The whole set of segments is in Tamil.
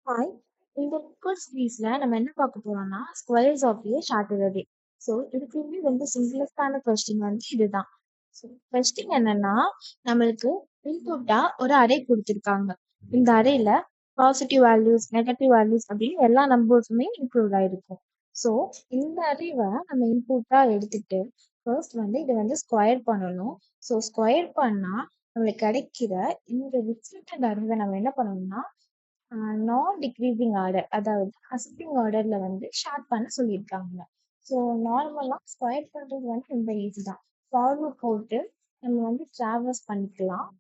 ஹாய். இந்த குட் சீரீஸ்ல நம்ம என்ன பார்க்க போறோம்னா squares of a sorted array. So இதுக்குமே ரொம்ப சிம்பிளஸ்டான கொஸ்டின் வந்து இதுதான். ஸோ கொஸ்டின் என்னன்னா, நம்மளுக்கு இன்புட்டா ஒரு அரே கொடுத்துருக்காங்க. இந்த அரேல பாசிட்டிவ் வேல்யூஸ், நெகட்டிவ் வேல்யூஸ் அப்படின்னு எல்லா நம்பர்ஸுமே இன்க்ளூட் ஆயிருக்கும். ஸோ இந்த அரேவை நம்ம இன்புட்டா எடுத்துட்டு ஃபர்ஸ்ட் வந்து இதை வந்து ஸ்கொயர் பண்ணணும். ஸோ ஸ்கொயர் பண்ணா நம்மளுக்கு கிடைக்கிற இந்த ரிசல்டன்ட் அரேவை நம்ம என்ன பண்ணணும்னா நான் டிக்ரீசிங் ஆர்டர், அதாவது அசெண்டிங் ஆர்டர்ல வந்து ஷார்ட் பண்ண சொல்லியிருக்காங்க. ஸோ நார்மலாக ஸ்கொயர் பண்ணுறது வந்து ரொம்ப ஈஸி தான். ஃபார்வர்ட் போட்டு நம்ம வந்து ட்ராவல்ஸ் பண்ணிக்கலாம்.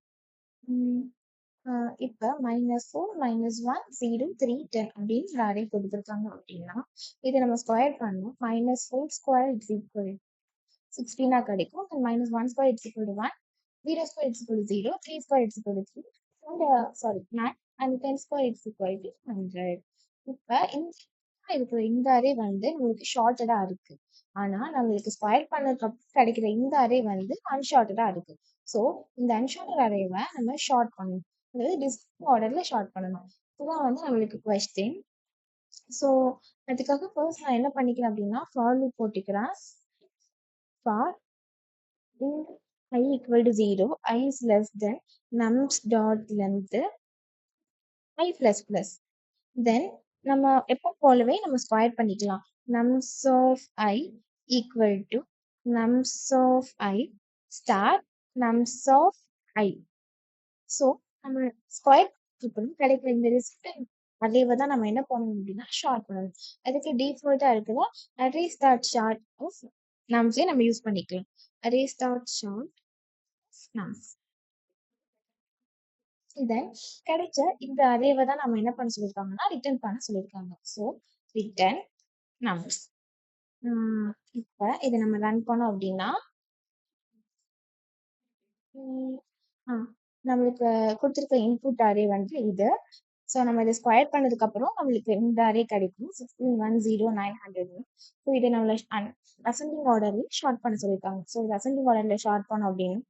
இப்போ -4 -1 0 3 10 அப்படின்னு ஒரு அரே கொடுத்துருக்காங்க அப்படின்னா இதை நம்ம ஸ்கொயர் பண்ணோம். -4² இஸ் ஈக்குவல் 16 கிடைக்கும். -1² is equal to 1, 0² is equal to 0, 3² is equal to 3, sorry 9 and 10² is equal to 100. இப்ப இருக்கிற இந்த அரே வந்து நம்மளுக்கு ஷார்ட்டடா இருக்கு. ஆனா நம்மளுக்கு ஸ்கொயர் பண்ணதுக்கு அப்புறம் கிடைக்கிற இந்த அரே வந்து அன்ஷார்ட்டடா இருக்கு. ஸோ இந்த அன்ஷார்ட்டட் அரேவை நம்ம ஷார்ட் பண்ணணும், அதாவது டிஸ்டிங் ஆர்டர்ல ஷார்ட் பண்ணணும். இதுதான் வந்து நம்மளுக்கு கொஸ்டின். ஸோ அதுக்காக ஃபர்ஸ்ட் நான் என்ன பண்ணிக்கிறேன் அப்படின்னா ஃபார் லூப் போட்டுக்கிறேன். For i equal to 0, I is less than nums dot length i plus plus. Then நம்ம எப்போ போலவே நம்ம ஸ்கொயர் பண்ணிக்கலாம். nums of I equal to nums of I star nums of I. So நம்ம ஸ்கொயர் கிடைக்கிற இந்த ரிசல்ட் அதேவை தான் நம்ம என்ன பண்ணணும் அப்படின்னா ஷார்ட் பண்ணணும். அதுக்கு டிஃபால்ட்டா இருக்குதா அரே ஸ்டார்ட் ஷார்ட் ஆஃப் நம்ஸே நம்ம யூஸ் பண்ணிக்கலாம். Array start short nums. Then கிடைச்ச இந்த அரேவை தான் நம்ம என்ன பண்ண சொல்லியிருக்காங்கன்னா ரிட்டர்ன் பண்ண சொல்லியிருக்காங்க. So return numbers. இப்போ இதை நம்ம ரன் பண்ணோம் அப்படின்னா நம்மளுக்கு கொடுத்துருக்க இன்புட் அரே வந்து இது. ஸோ நம்ம இதை ஸ்கொயர் பண்ணதுக்கு அப்புறம் நம்மளுக்கு இந்த அரே கிடைக்கும் 16 1 0 900. ஸோ இதை நம்மள அசெண்டிங் ஆர்டர்ல ஷார்ட் பண்ண சொல்லியிருக்காங்க. ஸோ இது அசெண்டிங் ஆர்டர்ல ஷார்ட் பண்ணோம் அப்படின்னா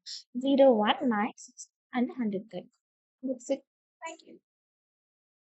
0 1 9 6 and 100 கிடைக்கும். That's it. Thank you.